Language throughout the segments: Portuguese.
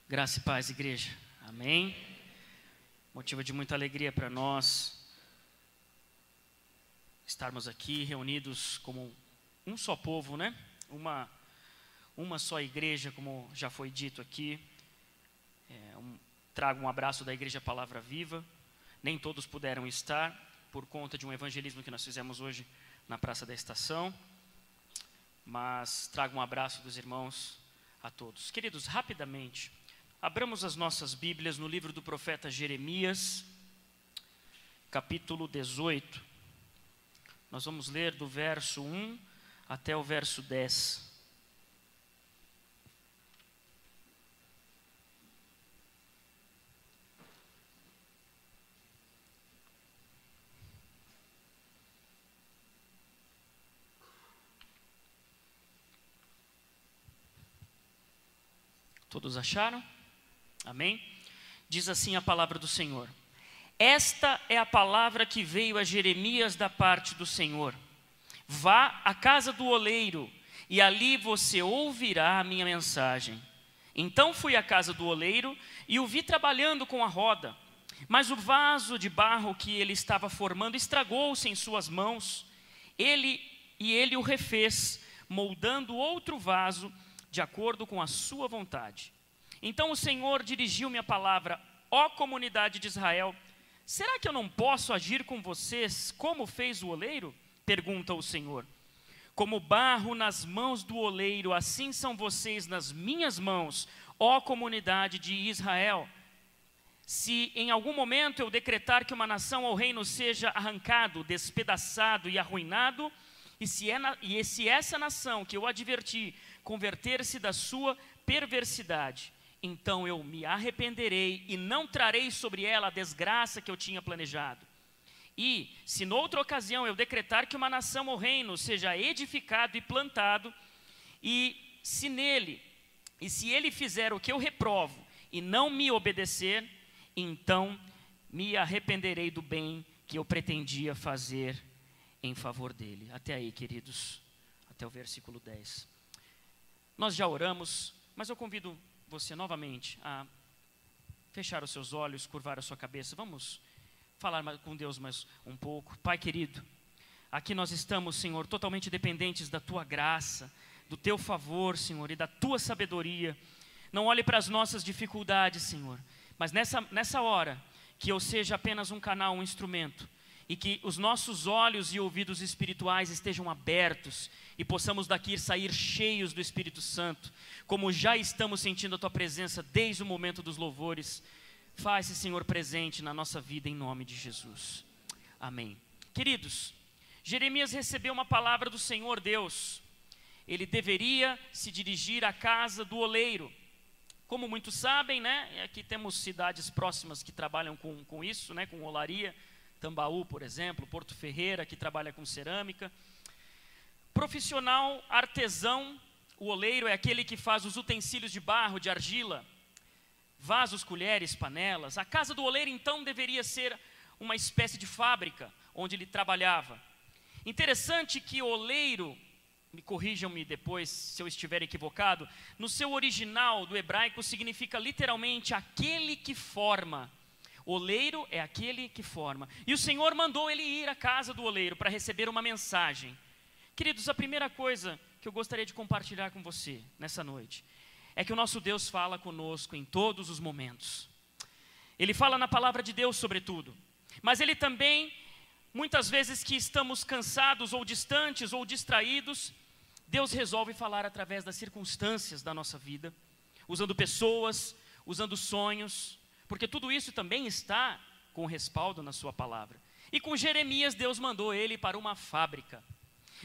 Graça e paz, igreja. Amém. Motivo de muita alegria para nós estarmos aqui reunidos como um só povo, né? Uma só igreja, como já foi dito aqui. Trago um abraço da Igreja Palavra Viva. Nem todos puderam estar por conta de um evangelismo que nós fizemos hoje na Praça da Estação. Mas trago um abraço dos irmãos a todos. Queridos, rapidamente, abramos as nossas Bíblias no livro do profeta Jeremias, capítulo 18. Nós vamos ler do verso 1 até o verso 10. Todos acharam? Amém? Diz assim a palavra do Senhor: esta é a palavra que veio a Jeremias da parte do Senhor. Vá à casa do oleiro, e ali você ouvirá a minha mensagem. Então fui à casa do oleiro, e o vi trabalhando com a roda. Mas o vaso de barro que ele estava formando estragou-se em suas mãos. Ele o refez, moldando outro vaso, de acordo com a sua vontade. Então o Senhor dirigiu-me a palavra: ó comunidade de Israel, será que eu não posso agir com vocês como fez o oleiro? Pergunta o Senhor. Como barro nas mãos do oleiro, assim são vocês nas minhas mãos, ó comunidade de Israel. Se em algum momento eu decretar que uma nação ou reino seja arrancado, despedaçado e arruinado, e se essa nação que eu adverti converter-se da sua perversidade, então eu me arrependerei e não trarei sobre ela a desgraça que eu tinha planejado. E se noutra ocasião eu decretar que uma nação ou reino seja edificado e plantado, e se ele fizer o que eu reprovo e não me obedecer, então me arrependerei do bem que eu pretendia fazer em favor dele. Até aí, queridos, até o versículo 10. Nós já oramos, mas eu convido você novamente a fechar os seus olhos, curvar a sua cabeça. Vamos falar com Deus mais um pouco. Pai querido, aqui nós estamos, Senhor, totalmente dependentes da Tua graça, do Teu favor, Senhor, e da Tua sabedoria. Não olhe para as nossas dificuldades, Senhor, mas nessa hora, que eu seja apenas um canal, um instrumento, e que os nossos olhos e ouvidos espirituais estejam abertos e possamos daqui sair cheios do Espírito Santo, como já estamos sentindo a Tua presença desde o momento dos louvores. Faz-se, Senhor, presente na nossa vida em nome de Jesus. Amém. Queridos, Jeremias recebeu uma palavra do Senhor Deus. Ele deveria se dirigir à casa do oleiro. Como muitos sabem, né? Aqui temos cidades próximas que trabalham com isso, né? Com olaria. Tambaú, por exemplo, Porto Ferreira, que trabalha com cerâmica. Profissional, artesão, o oleiro é aquele que faz os utensílios de barro, de argila, vasos, colheres, panelas. A casa do oleiro, então, deveria ser uma espécie de fábrica onde ele trabalhava. Interessante que oleiro, me corrijam-me depois se eu estiver equivocado, no seu original do hebraico significa literalmente aquele que forma. Oleiro é aquele que forma. E o Senhor mandou ele ir à casa do oleiro para receber uma mensagem. Queridos, a primeira coisa que eu gostaria de compartilhar com você nessa noite é que o nosso Deus fala conosco em todos os momentos. Ele fala na palavra de Deus sobretudo. Mas Ele também, muitas vezes que estamos cansados ou distantes ou distraídos, Deus resolve falar através das circunstâncias da nossa vida, usando pessoas, usando sonhos, porque tudo isso também está com respaldo na sua palavra. E com Jeremias, Deus mandou ele para uma fábrica.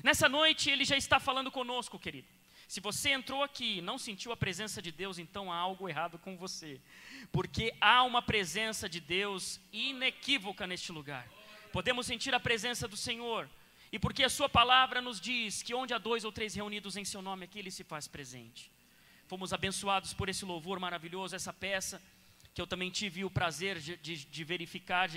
Nessa noite, ele já está falando conosco, querido. Se você entrou aqui e não sentiu a presença de Deus, então há algo errado com você. Porque há uma presença de Deus inequívoca neste lugar. Podemos sentir a presença do Senhor. E porque a sua palavra nos diz que onde há 2 ou 3 reunidos em seu nome, aqui Ele se faz presente. Fomos abençoados por esse louvor maravilhoso, essa peça que eu também tive o prazer de verificar,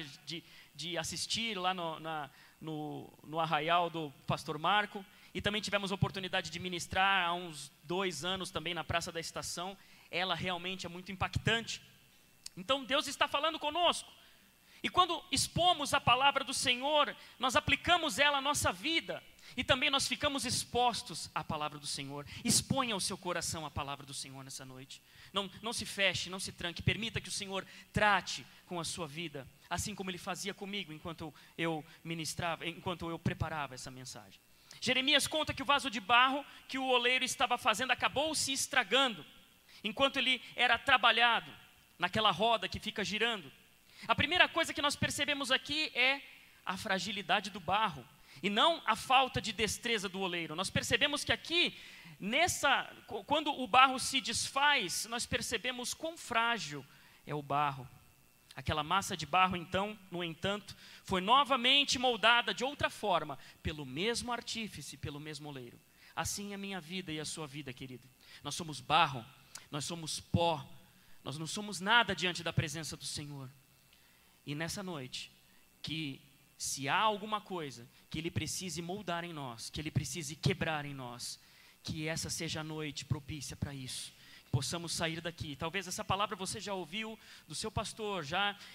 de assistir lá no arraial do pastor Marco, e também tivemos a oportunidade de ministrar há uns 2 anos também na Praça da Estação. ela realmente é muito impactante. Então Deus está falando conosco. E quando expomos a palavra do Senhor, nós aplicamos ela à nossa vida. E também nós ficamos expostos à palavra do Senhor. Exponha o seu coração à palavra do Senhor nessa noite. Não se feche, não se tranque. Permita que o Senhor trate com a sua vida, assim como Ele fazia comigo enquanto eu ministrava, enquanto eu preparava essa mensagem. Jeremias conta que o vaso de barro que o oleiro estava fazendo acabou se estragando, enquanto ele era trabalhado naquela roda que fica girando. A primeira coisa que nós percebemos aqui é a fragilidade do barro, e não a falta de destreza do oleiro. Nós percebemos que aqui, quando o barro se desfaz, nós percebemos quão frágil é o barro. Aquela massa de barro, então, no entanto, foi novamente moldada de outra forma, pelo mesmo artífice, pelo mesmo oleiro. Assim é a minha vida e a sua vida, querido. Nós somos barro, nós somos pó, nós não somos nada diante da presença do Senhor. E nessa noite, que se há alguma coisa que Ele precise moldar em nós, que Ele precise quebrar em nós, que essa seja a noite propícia para isso. Possamos sair daqui. Talvez essa palavra você já ouviu do seu pastor,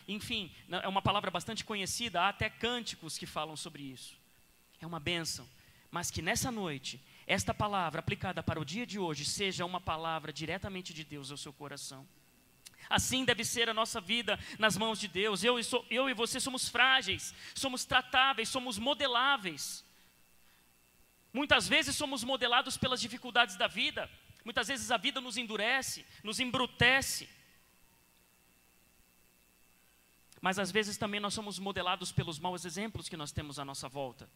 enfim, é uma palavra bastante conhecida, há até cânticos que falam sobre isso. É uma bênção, mas que nessa noite, esta palavra aplicada para o dia de hoje, seja uma palavra diretamente de Deus ao seu coração. Assim deve ser a nossa vida nas mãos de Deus. Eu e você somos frágeis, somos tratáveis, somos modeláveis. Muitas vezes somos modelados pelas dificuldades da vida. Muitas vezes a vida nos endurece, nos embrutece. Mas às vezes também nós somos modelados pelos maus exemplos que nós temos à nossa volta.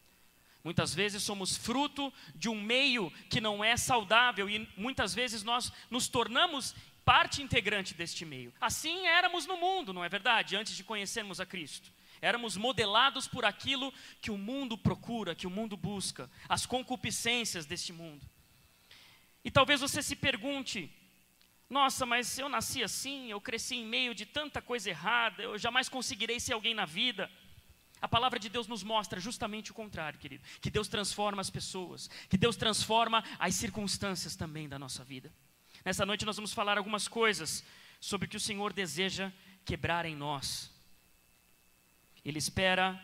Muitas vezes somos fruto de um meio que não é saudável e muitas vezes nós nos tornamos parte integrante deste meio. Assim éramos no mundo, não é verdade? Antes de conhecermos a Cristo. Éramos modelados por aquilo que o mundo procura, que o mundo busca, as concupiscências deste mundo. E talvez você se pergunte, nossa, mas eu nasci assim, eu cresci em meio de tanta coisa errada, eu jamais conseguirei ser alguém na vida. A palavra de Deus nos mostra justamente o contrário, querido. Que Deus transforma as pessoas, que Deus transforma as circunstâncias também da nossa vida. Nessa noite nós vamos falar algumas coisas sobre o que o Senhor deseja quebrar em nós. Ele espera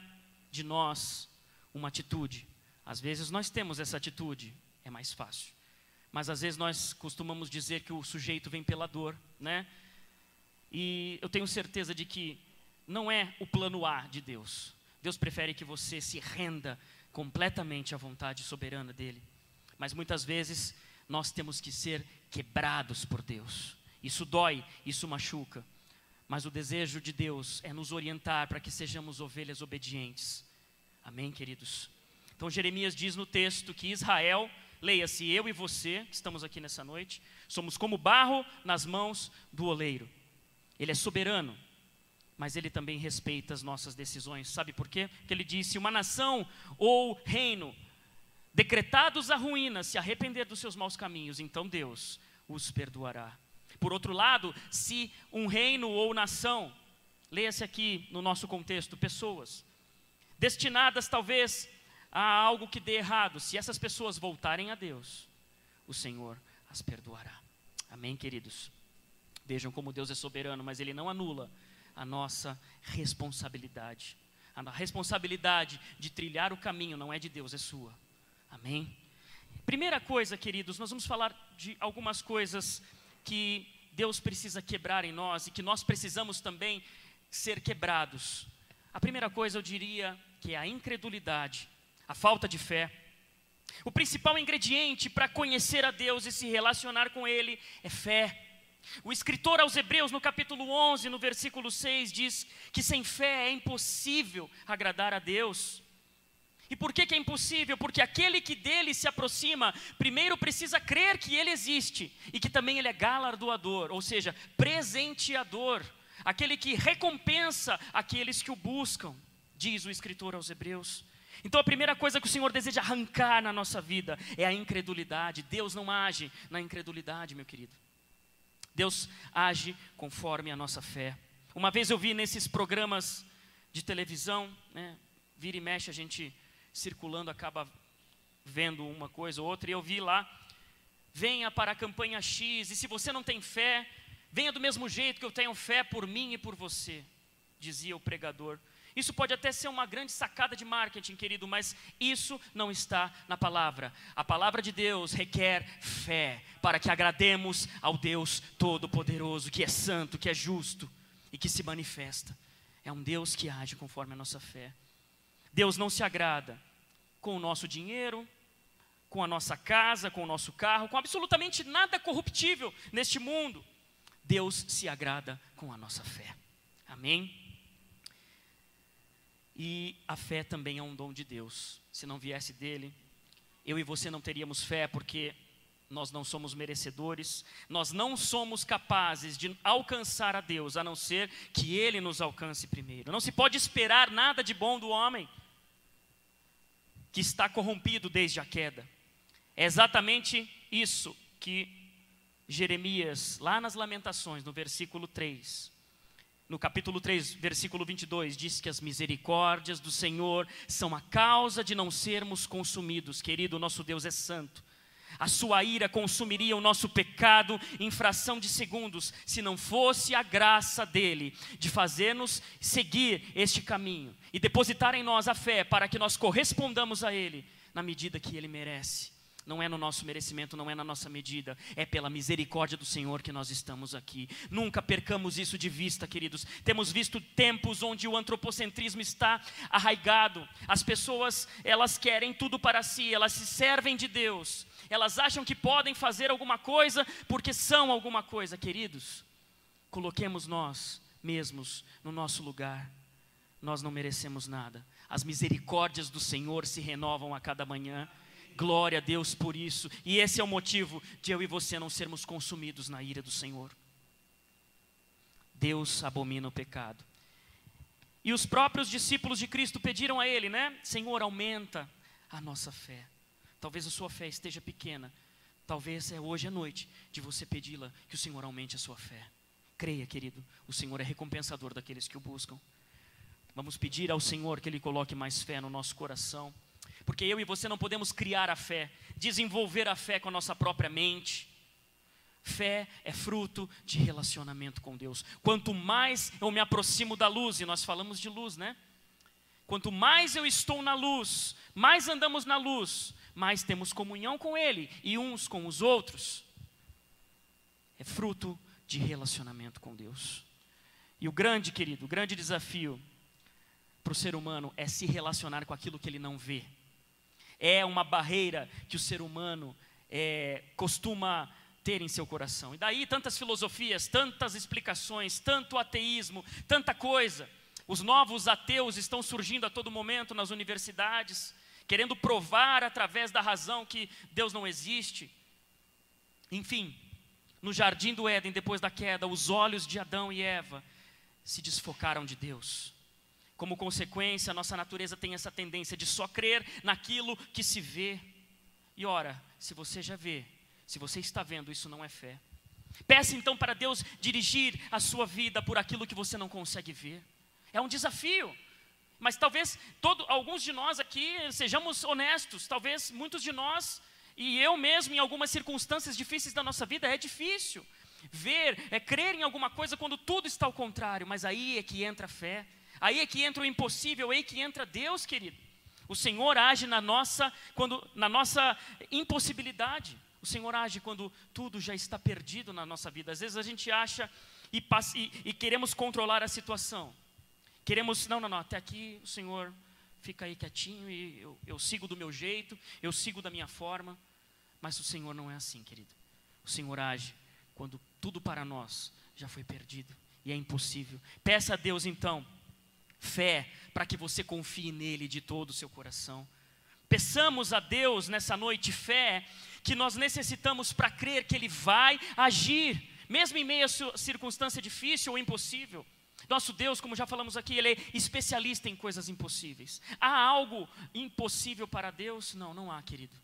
de nós uma atitude. Às vezes nós temos essa atitude, é mais fácil. Mas às vezes nós costumamos dizer que o sujeito vem pela dor, né? E eu tenho certeza de que não é o plano A de Deus. Deus prefere que você se renda completamente à vontade soberana dEle. Mas muitas vezes nós temos que ser quebrados por Deus. Isso dói, isso machuca. Mas o desejo de Deus é nos orientar para que sejamos ovelhas obedientes. Amém, queridos? Então Jeremias diz no texto que Israel, leia-se, eu e você, que estamos aqui nessa noite, somos como barro nas mãos do oleiro. Ele é soberano, mas Ele também respeita as nossas decisões. Sabe por quê? Porque Ele disse, uma nação ou reino decretados à ruína, se arrepender dos seus maus caminhos, então Deus os perdoará. Por outro lado, se um reino ou nação, leia-se aqui no nosso contexto, pessoas, destinadas talvez a algo que dê errado, se essas pessoas voltarem a Deus, o Senhor as perdoará. Amém, queridos? Vejam como Deus é soberano, mas Ele não anula a nossa responsabilidade. A responsabilidade de trilhar o caminho não é de Deus, é sua. Amém? Primeira coisa, queridos, nós vamos falar de algumas coisas que Deus precisa quebrar em nós e que nós precisamos também ser quebrados. A primeira coisa eu diria que é a incredulidade, a falta de fé. O principal ingrediente para conhecer a Deus e se relacionar com Ele é fé. O escritor aos Hebreus, no capítulo 11, no versículo 6, diz que sem fé é impossível agradar a Deus. E por que é impossível? Porque aquele que dele se aproxima, primeiro precisa crer que Ele existe e que também Ele é galardoador, ou seja, presenteador, aquele que recompensa aqueles que o buscam, diz o escritor aos Hebreus. Então a primeira coisa que o Senhor deseja arrancar na nossa vida é a incredulidade. Deus não age na incredulidade, meu querido. Deus age conforme a nossa fé. Uma vez eu vi nesses programas de televisão, né, vira e mexe a gente circulando, acaba vendo uma coisa ou outra, e eu vi lá venha para a campanha X, e se você não tem fé, venha do mesmo jeito que eu tenho fé por mim e por você, dizia o pregador. Isso pode até ser uma grande sacada de marketing, querido, mas isso não está na palavra. A palavra de Deus requer fé para que agrademos ao Deus Todo-Poderoso, que é santo, que é justo e que se manifesta. É um Deus que age conforme a nossa fé. Deus não se agrada com o nosso dinheiro, com a nossa casa, com o nosso carro, com absolutamente nada corruptível neste mundo. Deus se agrada com a nossa fé. Amém? E a fé também é um dom de Deus. Se não viesse dele, eu e você não teríamos fé, porque nós não somos merecedores, nós não somos capazes de alcançar a Deus, a não ser que Ele nos alcance primeiro. Não se pode esperar nada de bom do homem, que está corrompido desde a queda. É exatamente isso que Jeremias, lá nas Lamentações, no versículo 3, no capítulo 3, versículo 22, diz que as misericórdias do Senhor são a causa de não sermos consumidos. Querido, o nosso Deus é santo. A sua ira consumiria o nosso pecado em fração de segundos, se não fosse a graça dele, de fazer-nos seguir este caminho e depositar em nós a fé, para que nós correspondamos a ele, na medida que ele merece. Não é no nosso merecimento, não é na nossa medida, é pela misericórdia do Senhor que nós estamos aqui. Nunca percamos isso de vista, queridos. Temos visto tempos onde o antropocentrismo está arraigado. As pessoas, elas querem tudo para si, elas se servem de Deus. Elas acham que podem fazer alguma coisa porque são alguma coisa. Queridos, coloquemos nós mesmos no nosso lugar. Nós não merecemos nada. As misericórdias do Senhor se renovam a cada manhã. Glória a Deus por isso. E esse é o motivo de eu e você não sermos consumidos na ira do Senhor. Deus abomina o pecado. E os próprios discípulos de Cristo pediram a Ele, né? Senhor, aumenta a nossa fé. Talvez a sua fé esteja pequena. Talvez hoje à noite de você pedi-la, que o Senhor aumente a sua fé. Creia, querido, o Senhor é recompensador daqueles que o buscam. Vamos pedir ao Senhor que Ele coloque mais fé no nosso coração. Porque eu e você não podemos criar a fé, desenvolver a fé com a nossa própria mente. Fé é fruto de relacionamento com Deus. Quanto mais eu me aproximo da luz, e nós falamos de luz, né? Quanto mais eu estou na luz, mais andamos na luz, mais temos comunhão com Ele e uns com os outros. É fruto de relacionamento com Deus. E o grande, querido, o grande desafio para o ser humano é se relacionar com aquilo que ele não vê. É uma barreira que o ser humano costuma ter em seu coração. E daí tantas filosofias, tantas explicações, tanto ateísmo, tanta coisa. Os novos ateus estão surgindo a todo momento nas universidades, querendo provar através da razão que Deus não existe. Enfim, no jardim do Éden, depois da queda, os olhos de Adão e Eva se desfocaram de Deus. Como consequência, a nossa natureza tem essa tendência de só crer naquilo que se vê. E ora, se você já vê, se você está vendo, isso não é fé. Peça então para Deus dirigir a sua vida por aquilo que você não consegue ver. É um desafio. Mas talvez alguns de nós aqui sejamos honestos. Talvez muitos de nós, e eu mesmo em algumas circunstâncias difíceis da nossa vida, é difícil ver, crer em alguma coisa quando tudo está ao contrário. Mas aí é que entra a fé. Aí é que entra o impossível, aí é que entra Deus, querido. O Senhor age na nossa impossibilidade. O Senhor age quando tudo já está perdido na nossa vida. Às vezes a gente acha e queremos controlar a situação. Queremos, não, até aqui o Senhor fica aí quietinho e eu sigo do meu jeito, eu sigo da minha forma. Mas o Senhor não é assim, querido. O Senhor age quando tudo para nós já foi perdido e é impossível. Peça a Deus então fé, para que você confie nele de todo o seu coração. Peçamos a Deus nessa noite fé, que nós necessitamos para crer que Ele vai agir, mesmo em meio a circunstância difícil ou impossível. Nosso Deus, como já falamos aqui, Ele é especialista em coisas impossíveis. Há algo impossível para Deus? Não, não há, querido.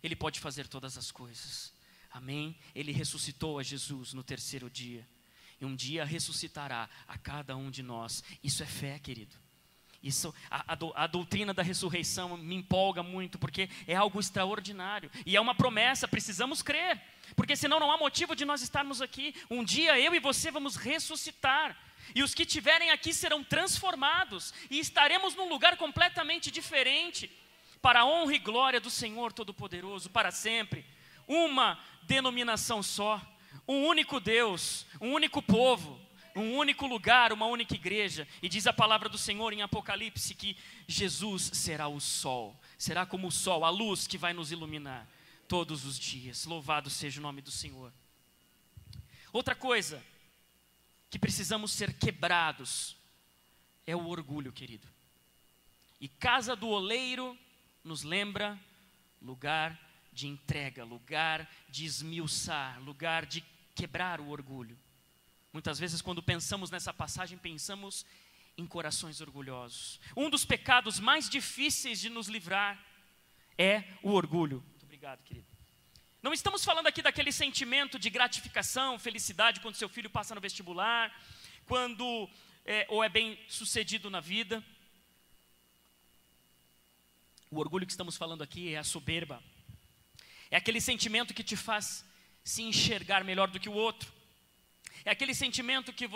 Ele pode fazer todas as coisas. Amém? Ele ressuscitou a Jesus no terceiro dia. E um dia ressuscitará a cada um de nós. Isso é fé, querido. Isso, a doutrina da ressurreição me empolga muito, porque é algo extraordinário, e é uma promessa, precisamos crer, porque senão não há motivo de nós estarmos aqui. Um dia eu e você vamos ressuscitar, e os que estiverem aqui serão transformados, e estaremos num lugar completamente diferente, para a honra e glória do Senhor Todo-Poderoso, para sempre. Uma denominação só, um único Deus, um único povo, um único lugar, uma única igreja. E diz a palavra do Senhor em Apocalipse que Jesus será o sol, será como o sol, a luz que vai nos iluminar todos os dias. Louvado seja o nome do Senhor. Outra coisa que precisamos ser quebrados é o orgulho, querido. E casa do oleiro nos lembra lugar de entrega, lugar de esmiuçar, lugar de quebrar o orgulho. Muitas vezes, quando pensamos nessa passagem, pensamos em corações orgulhosos. Um dos pecados mais difíceis de nos livrar é o orgulho. Muito obrigado, querido. Não estamos falando aqui daquele sentimento de gratificação, felicidade quando seu filho passa no vestibular, quando ou é bem sucedido na vida. O orgulho que estamos falando aqui é a soberba. É aquele sentimento que te faz se enxergar melhor do que o outro. É aquele sentimento que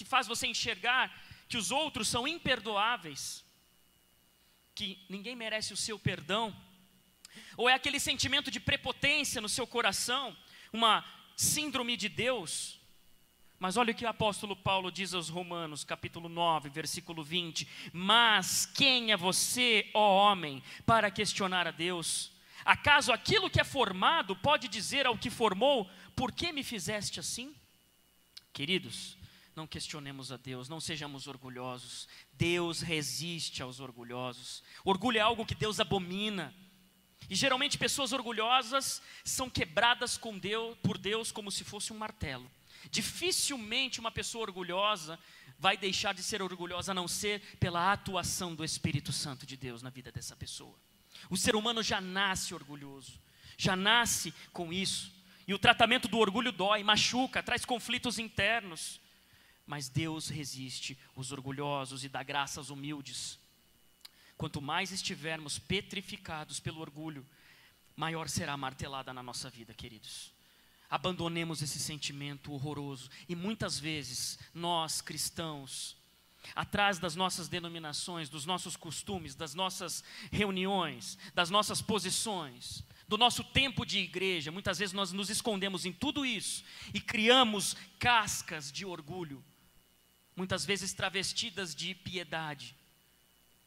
faz você enxergar que os outros são imperdoáveis, que ninguém merece o seu perdão. Ou é aquele sentimento de prepotência no seu coração, uma síndrome de Deus. Mas olha o que o apóstolo Paulo diz aos Romanos, capítulo 9, versículo 20. Mas quem é você, ó homem, para questionar a Deus? Acaso aquilo que é formado pode dizer ao que formou, por que me fizeste assim? Queridos, não questionemos a Deus, não sejamos orgulhosos. Deus resiste aos orgulhosos. Orgulho é algo que Deus abomina. E geralmente pessoas orgulhosas são quebradas por Deus como se fosse um martelo. Dificilmente uma pessoa orgulhosa vai deixar de ser orgulhosa, a não ser pela atuação do Espírito Santo de Deus na vida dessa pessoa. O ser humano já nasce orgulhoso, já nasce com isso. E o tratamento do orgulho dói, machuca, traz conflitos internos. Mas Deus resiste os orgulhosos e dá graça aos humildes. Quanto mais estivermos petrificados pelo orgulho, maior será a martelada na nossa vida, queridos. Abandonemos esse sentimento horroroso. E muitas vezes, nós cristãos, atrás das nossas denominações, dos nossos costumes, das nossas reuniões, das nossas posições, do nosso tempo de igreja, muitas vezes nós nos escondemos em tudo isso e criamos cascas de orgulho, muitas vezes travestidas de piedade.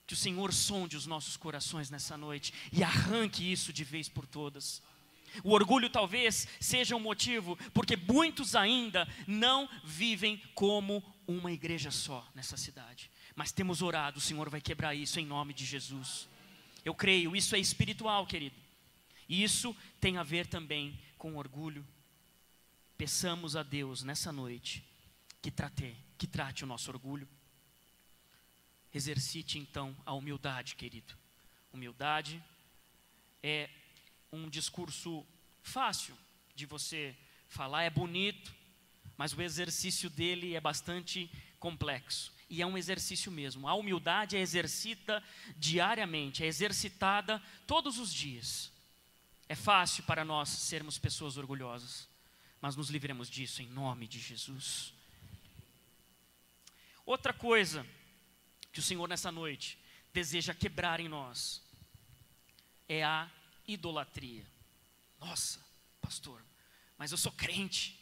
Que o Senhor sonde os nossos corações nessa noite e arranque isso de vez por todas. O orgulho talvez seja um motivo porque muitos ainda não vivem como uma igreja só nessa cidade. Mas temos orado, o Senhor vai quebrar isso em nome de Jesus. Eu creio, isso é espiritual, querido. E isso tem a ver também com orgulho. Peçamos a Deus nessa noite que trate o nosso orgulho. Exercite então a humildade, querido. Humildade é um discurso fácil de você falar, é bonito, mas o exercício dele é bastante complexo. E é um exercício mesmo. A humildade é exercita diariamente, é exercitada todos os dias. É fácil para nós sermos pessoas orgulhosas, mas nos livremos disso em nome de Jesus. Outra coisa que o Senhor nessa noite deseja quebrar em nós é a idolatria. Nossa, pastor, mas eu sou crente,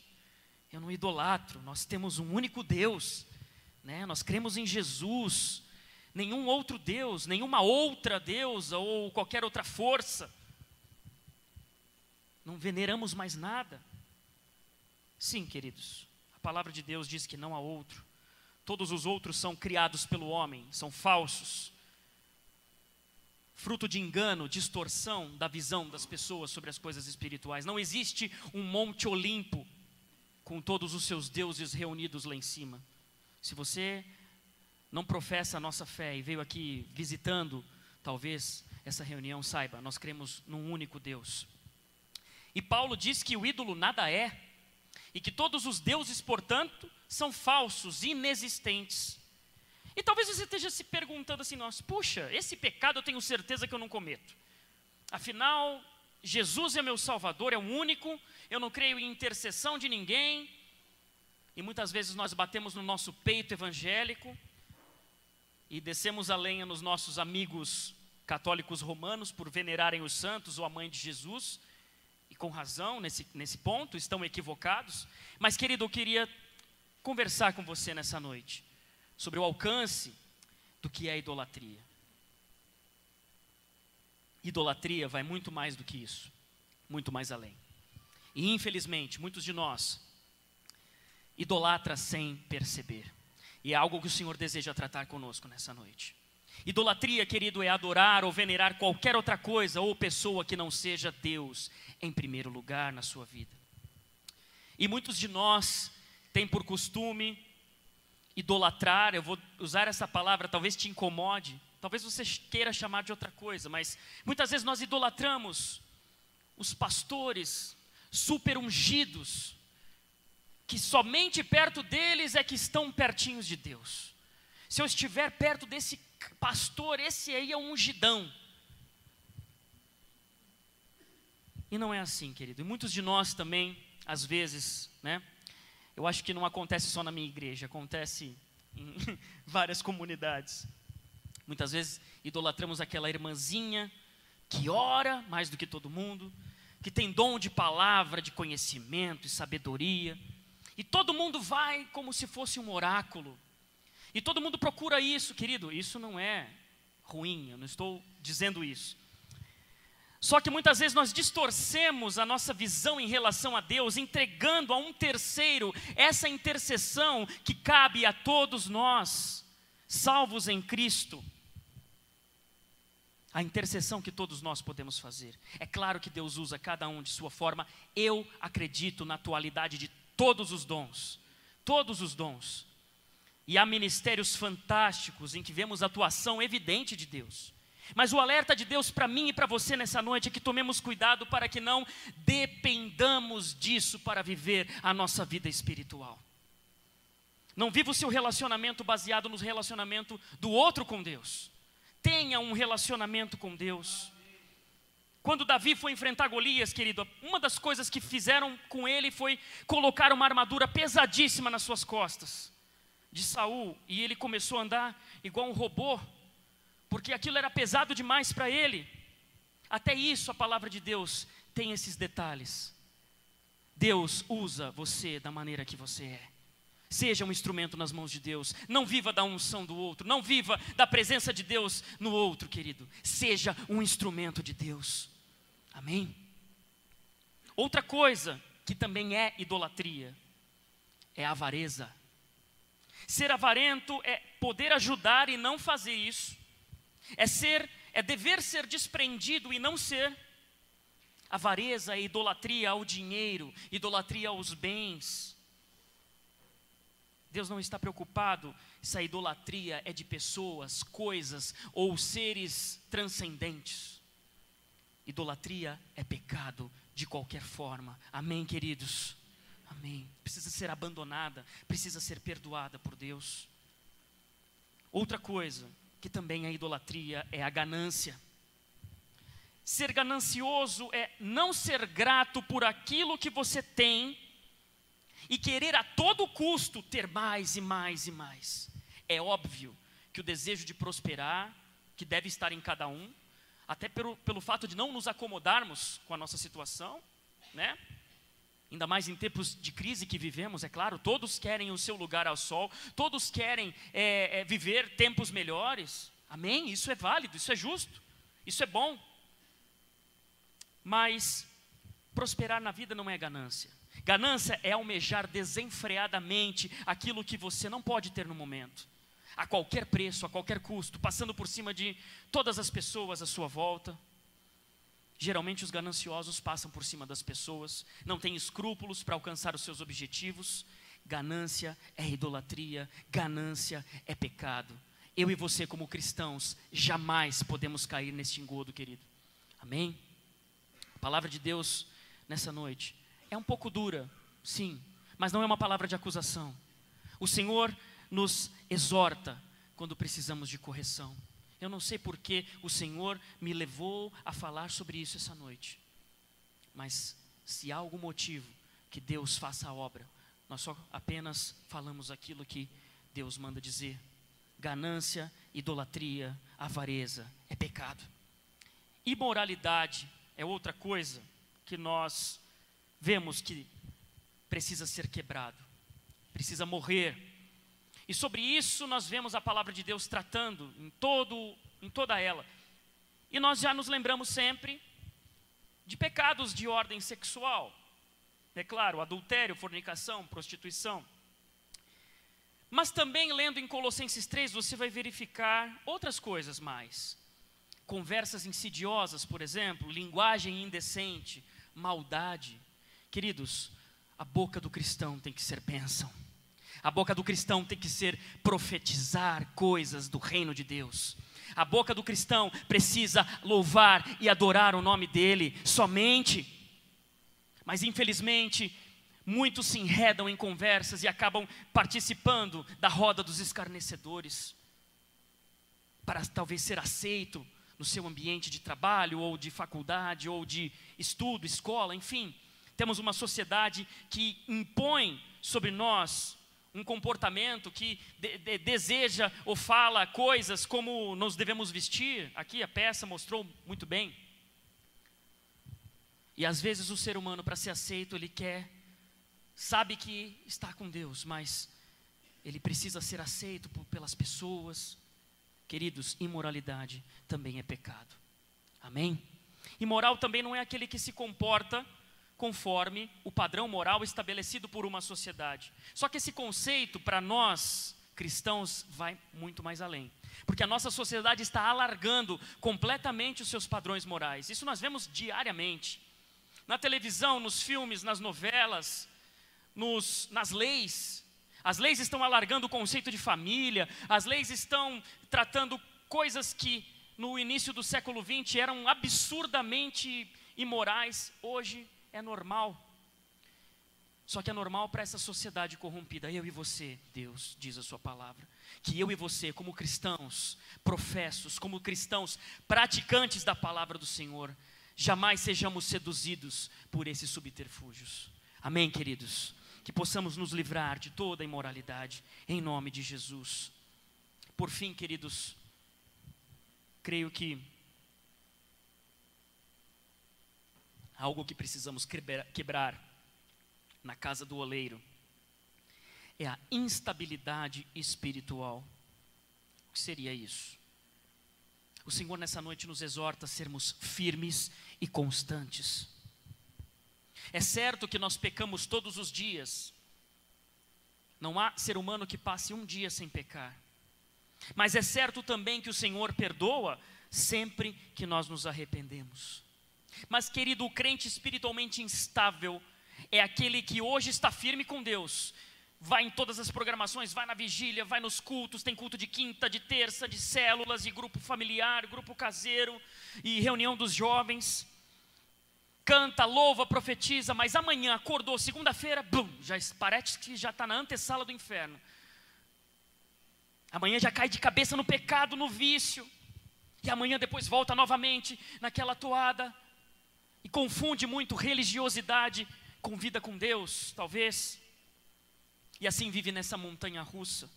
eu não idolatro, nós temos um único Deus, né? Nós cremos em Jesus, nenhum outro Deus, nenhuma outra deusa ou qualquer outra força. Não veneramos mais nada. Sim, queridos, a palavra de Deus diz que não há outro. Todos os outros são criados pelo homem, são falsos. Fruto de engano, distorção da visão das pessoas sobre as coisas espirituais. Não existe um Monte Olimpo com todos os seus deuses reunidos lá em cima. Se você não professa a nossa fé e veio aqui visitando, talvez, essa reunião, saiba, nós cremos num único Deus. E Paulo diz que o ídolo nada é, e que todos os deuses, portanto, são falsos, inexistentes. E talvez você esteja se perguntando assim, nossa, puxa, esse pecado eu tenho certeza que eu não cometo. Afinal, Jesus é meu Salvador, é o único, eu não creio em intercessão de ninguém. E muitas vezes nós batemos no nosso peito evangélico e descemos a lenha nos nossos amigos católicos romanos por venerarem os santos ou a mãe de Jesus. E com razão, nesse ponto, estão equivocados. Mas, querido, eu queria conversar com você nessa noite sobre o alcance do que é idolatria. Idolatria vai muito mais do que isso, muito mais além. E infelizmente, muitos de nós idolatra sem perceber. E é algo que o Senhor deseja tratar conosco nessa noite. Idolatria, querido, é adorar ou venerar qualquer outra coisa ou pessoa que não seja Deus em primeiro lugar na sua vida. E muitos de nós têm por costume idolatrar, eu vou usar essa palavra, talvez te incomode, talvez você queira chamar de outra coisa, mas muitas vezes nós idolatramos os pastores super ungidos, que somente perto deles é que estão pertinhos de Deus. Se eu estiver perto desse pastor, esse aí é um ungidão. E não é assim, querido. E muitos de nós também, às vezes, né? Eu acho que não acontece só na minha igreja, acontece em várias comunidades. Muitas vezes idolatramos aquela irmãzinha que ora mais do que todo mundo, que tem dom de palavra, de conhecimento e sabedoria. E todo mundo vai como se fosse um oráculo. E todo mundo procura isso, querido. Isso não é ruim, eu não estou dizendo isso. Só que muitas vezes nós distorcemos a nossa visão em relação a Deus, entregando a um terceiro essa intercessão que cabe a todos nós, salvos em Cristo. A intercessão que todos nós podemos fazer. É claro que Deus usa cada um de sua forma. Eu acredito na atualidade de todos os dons. Todos os dons. E há ministérios fantásticos em que vemos a atuação evidente de Deus. Mas o alerta de Deus para mim e para você nessa noite é que tomemos cuidado para que não dependamos disso para viver a nossa vida espiritual. Não viva o seu relacionamento baseado no relacionamento do outro com Deus. Tenha um relacionamento com Deus. Quando Davi foi enfrentar Golias, querido, uma das coisas que fizeram com ele foi colocar uma armadura pesadíssima nas suas costas de Saul, e ele começou a andar igual um robô, porque aquilo era pesado demais para ele. Até isso a palavra de Deus tem esses detalhes. Deus usa você da maneira que você é. Seja um instrumento nas mãos de Deus. Não viva da unção do outro. Não viva da presença de Deus no outro, querido. Seja um instrumento de Deus. Amém? Outra coisa que também é idolatria é a avareza. Ser avarento é poder ajudar e não fazer isso. É dever ser desprendido e não ser. Avareza é idolatria ao dinheiro, idolatria aos bens. Deus não está preocupado se a idolatria é de pessoas, coisas ou seres transcendentes. Idolatria é pecado de qualquer forma. Amém, queridos? Amém. Precisa ser abandonada, precisa ser perdoada por Deus. Outra coisa que também é idolatria é a ganância. Ser ganancioso é não ser grato por aquilo que você tem e querer a todo custo ter mais e mais e mais. É óbvio que o desejo de prosperar, que deve estar em cada um, até pelo fato de não nos acomodarmos com a nossa situação, né? Ainda mais em tempos de crise que vivemos, é claro, todos querem o seu lugar ao sol, todos querem viver tempos melhores, amém? Isso é válido, isso é justo, isso é bom. Mas prosperar na vida não é ganância. Ganância é almejar desenfreadamente aquilo que você não pode ter no momento, a qualquer preço, a qualquer custo, passando por cima de todas as pessoas à sua volta. Geralmente os gananciosos passam por cima das pessoas, não têm escrúpulos para alcançar os seus objetivos. Ganância é idolatria, ganância é pecado. Eu e você como cristãos jamais podemos cair nesse engodo, querido. Amém? A palavra de Deus nessa noite é um pouco dura, sim, mas não é uma palavra de acusação. O Senhor nos exorta quando precisamos de correção. Eu não sei por que o Senhor me levou a falar sobre isso essa noite. Mas se há algum motivo que Deus faça a obra, nós só apenas falamos aquilo que Deus manda dizer. Ganância, idolatria, avareza é pecado. Imoralidade é outra coisa que nós vemos que precisa ser quebrado, precisa morrer. E sobre isso nós vemos a palavra de Deus tratando em toda ela. E nós já nos lembramos sempre de pecados de ordem sexual. É claro, adultério, fornicação, prostituição. Mas também lendo em Colossenses 3, você vai verificar outras coisas mais. Conversas insidiosas, por exemplo, linguagem indecente, maldade. Queridos, a boca do cristão tem que ser bênção. A boca do cristão tem que ser profetizar coisas do reino de Deus. A boca do cristão precisa louvar e adorar o nome dele somente. Mas infelizmente, muitos se enredam em conversas e acabam participando da roda dos escarnecedores, para talvez ser aceito no seu ambiente de trabalho, ou de faculdade, ou de estudo, escola, enfim. Temos uma sociedade que impõe sobre nós um comportamento que deseja ou fala coisas como nos devemos vestir. Aqui a peça mostrou muito bem. E às vezes o ser humano, para ser aceito, ele sabe que está com Deus, mas ele precisa ser aceito pelas pessoas. Queridos, imoralidade também é pecado. Amém? Imoral também não é aquele que se comporta conforme o padrão moral estabelecido por uma sociedade. Só que esse conceito, para nós cristãos, vai muito mais além. Porque a nossa sociedade está alargando completamente os seus padrões morais. Isso nós vemos diariamente. Na televisão, nos filmes, nas novelas, nas leis. As leis estão alargando o conceito de família. As leis estão tratando coisas que no início do século XX eram absurdamente imorais. Hoje é normal. Só que é normal para essa sociedade corrompida. Eu e você, Deus diz a sua palavra, que eu e você, como cristãos professos, como cristãos praticantes da palavra do Senhor, jamais sejamos seduzidos por esses subterfúgios. Amém, queridos? Que possamos nos livrar de toda imoralidade, em nome de Jesus. Por fim, queridos, creio que algo que precisamos quebrar na casa do oleiro é a instabilidade espiritual. O que seria isso? O Senhor nessa noite nos exorta a sermos firmes e constantes. É certo que nós pecamos todos os dias. Não há ser humano que passe um dia sem pecar. Mas é certo também que o Senhor perdoa sempre que nós nos arrependemos. Mas, querido, o crente espiritualmente instável é aquele que hoje está firme com Deus, vai em todas as programações, vai na vigília, vai nos cultos, tem culto de quinta, de terça, de células, de grupo familiar, grupo caseiro e reunião dos jovens, canta, louva, profetiza, mas amanhã acordou, segunda-feira, bum, parece que já está na antessala do inferno. Amanhã já cai de cabeça no pecado, no vício, e amanhã depois volta novamente naquela toada, e confunde muito religiosidade com vida com Deus, talvez, e assim vive nessa montanha russa.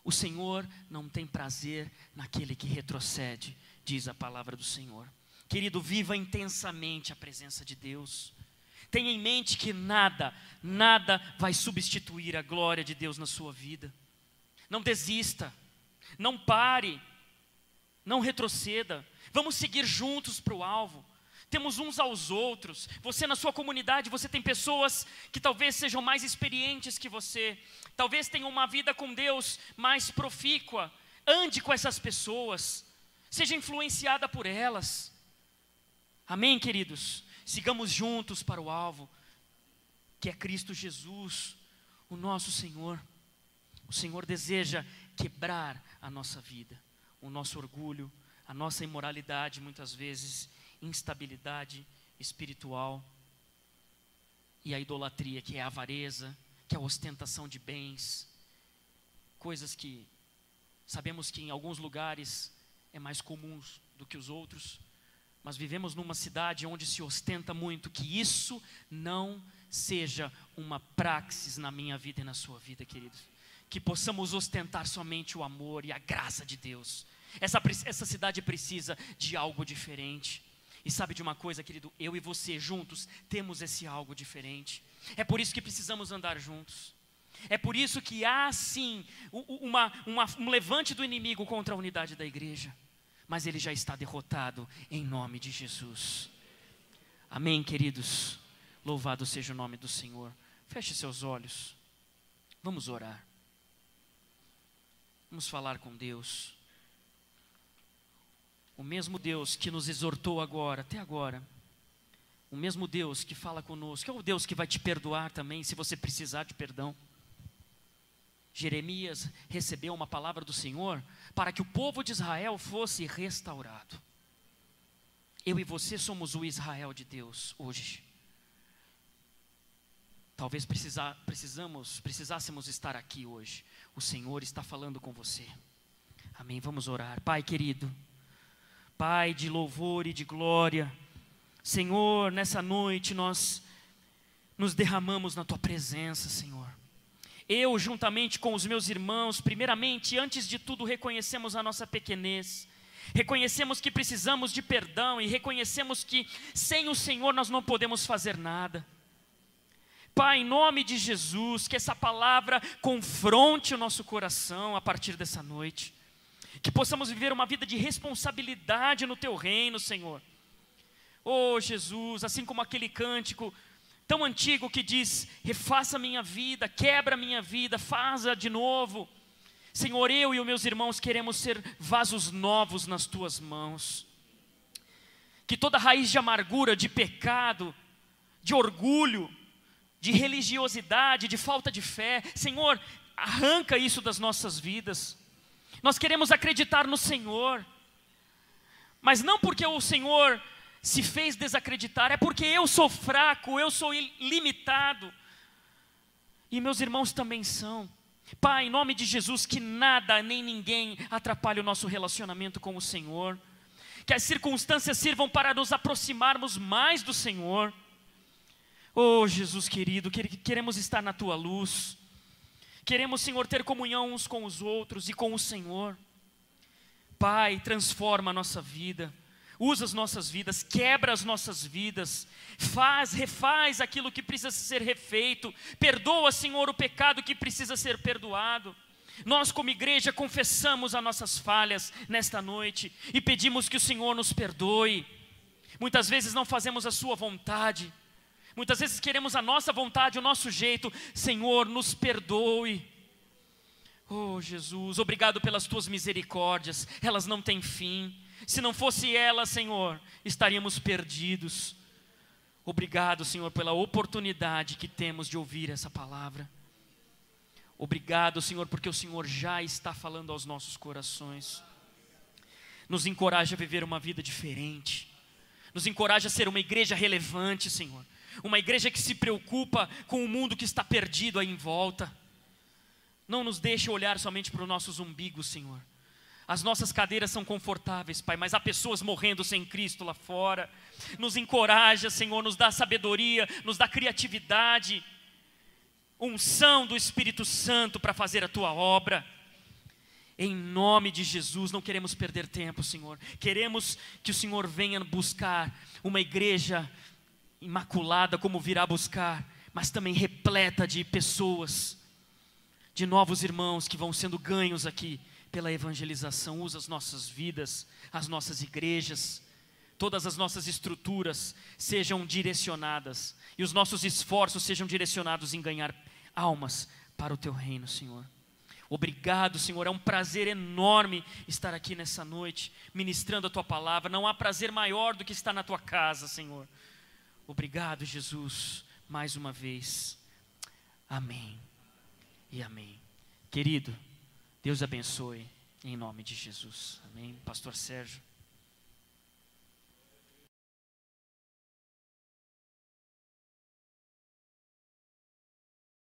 O Senhor não tem prazer naquele que retrocede, diz a palavra do Senhor. Querido, viva intensamente a presença de Deus. Tenha em mente que nada vai substituir a glória de Deus na sua vida. Não desista, não pare, não retroceda. Vamos seguir juntos para o alvo. Temos uns aos outros. Você na sua comunidade, você tem pessoas que talvez sejam mais experientes que você. Talvez tenham uma vida com Deus mais profícua. Ande com essas pessoas. Seja influenciada por elas. Amém, queridos? Sigamos juntos para o alvo, que é Cristo Jesus, o nosso Senhor. O Senhor deseja quebrar a nossa vida, o nosso orgulho, a nossa imoralidade, muitas vezes, instabilidade espiritual, e a idolatria, que é a avareza, que é a ostentação de bens, coisas que Sabemos que em alguns lugares é mais comum do que os outros, mas vivemos numa cidade onde se ostenta muito. Que isso não seja uma praxis na minha vida e na sua vida, queridos. Que possamos ostentar somente o amor e a graça de Deus. Essa cidade precisa de algo diferente. E sabe de uma coisa, querido? Eu e você juntos temos esse algo diferente. É por isso que precisamos andar juntos. É por isso que há sim um levante do inimigo contra a unidade da igreja. Mas ele já está derrotado em nome de Jesus. Amém, queridos? Louvado seja o nome do Senhor. Feche seus olhos. Vamos orar. Vamos falar com Deus. O mesmo Deus que nos exortou agora, até agora. O mesmo Deus que fala conosco. É o Deus que vai te perdoar também, se você precisar de perdão. Jeremias recebeu uma palavra do Senhor para que o povo de Israel fosse restaurado. Eu e você somos o Israel de Deus hoje. Talvez precisássemos estar aqui hoje. O Senhor está falando com você. Amém, vamos orar. Pai querido, Pai de louvor e de glória, Senhor, nessa noite nós nos derramamos na Tua presença, Senhor. Eu, juntamente com os meus irmãos, primeiramente, antes de tudo, reconhecemos a nossa pequenez. Reconhecemos que precisamos de perdão e reconhecemos que sem o Senhor nós não podemos fazer nada. Pai, em nome de Jesus, que essa palavra confronte o nosso coração a partir dessa noite. Que possamos viver uma vida de responsabilidade no Teu reino, Senhor. Oh Jesus, assim como aquele cântico tão antigo que diz: refaça a minha vida, quebra a minha vida, faça de novo. Senhor, eu e os meus irmãos queremos ser vasos novos nas Tuas mãos. Que toda raiz de amargura, de pecado, de orgulho, de religiosidade, de falta de fé, Senhor, arranca isso das nossas vidas. Nós queremos acreditar no Senhor, mas não porque o Senhor se fez desacreditar, é porque eu sou fraco, eu sou limitado, e meus irmãos também são. Pai, em nome de Jesus, que nada nem ninguém atrapalhe o nosso relacionamento com o Senhor, que as circunstâncias sirvam para nos aproximarmos mais do Senhor. Oh Jesus querido, queremos estar na Tua luz, queremos, Senhor, ter comunhão uns com os outros e com o Senhor. Pai, transforma a nossa vida, usa as nossas vidas, quebra as nossas vidas, refaz aquilo que precisa ser refeito, perdoa, Senhor, o pecado que precisa ser perdoado. Nós como igreja confessamos as nossas falhas nesta noite e pedimos que o Senhor nos perdoe. Muitas vezes não fazemos a Sua vontade, muitas vezes queremos a nossa vontade, o nosso jeito. Senhor, nos perdoe. Oh Jesus, obrigado pelas Tuas misericórdias, elas não têm fim. Se não fosse ela, Senhor, estaríamos perdidos. Obrigado, Senhor, pela oportunidade que temos de ouvir essa palavra. Obrigado, Senhor, porque o Senhor já está falando aos nossos corações. Nos encoraja a viver uma vida diferente. Nos encoraja a ser uma igreja relevante, Senhor. Uma igreja que se preocupa com o mundo que está perdido aí em volta. Não nos deixe olhar somente para os nossos umbigos, Senhor. As nossas cadeiras são confortáveis, Pai, mas há pessoas morrendo sem Cristo lá fora. Nos encoraja, Senhor, nos dá sabedoria, nos dá criatividade, unção do Espírito Santo para fazer a Tua obra. Em nome de Jesus, não queremos perder tempo, Senhor. Queremos que o Senhor venha buscar uma igreja imaculada, como virá buscar, mas também repleta de pessoas, de novos irmãos que vão sendo ganhos aqui pela evangelização. Usa as nossas vidas, as nossas igrejas, todas as nossas estruturas sejam direcionadas e os nossos esforços sejam direcionados em ganhar almas para o Teu reino, Senhor. Obrigado, Senhor, é um prazer enorme estar aqui nessa noite, ministrando a Tua palavra. Não há prazer maior do que estar na Tua casa, Senhor. Obrigado, Jesus, mais uma vez. Amém e amém. Querido, Deus abençoe, em nome de Jesus. Amém. Pastor Sérgio.